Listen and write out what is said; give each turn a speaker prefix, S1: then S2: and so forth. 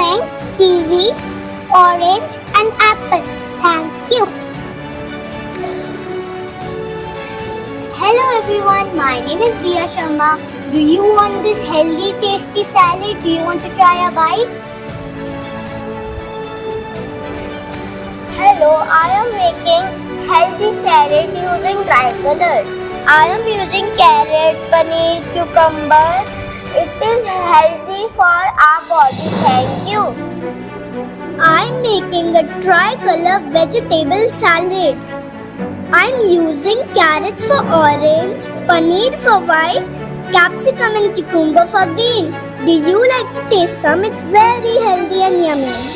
S1: using kiwi, orange and apple. Thank you. Hello everyone, my name is Diya Sharma. Do you want this healthy, tasty salad? Do you want to try a bite? Hello, I am making healthy salad using tricolour. I am using carrot, paneer, cucumber. It is healthy for our body. Thank you. I am making a tricolour vegetable salad. I am using carrots for orange, paneer for white, capsicum and cucumber for green. Do you like to taste some? It's very healthy and yummy.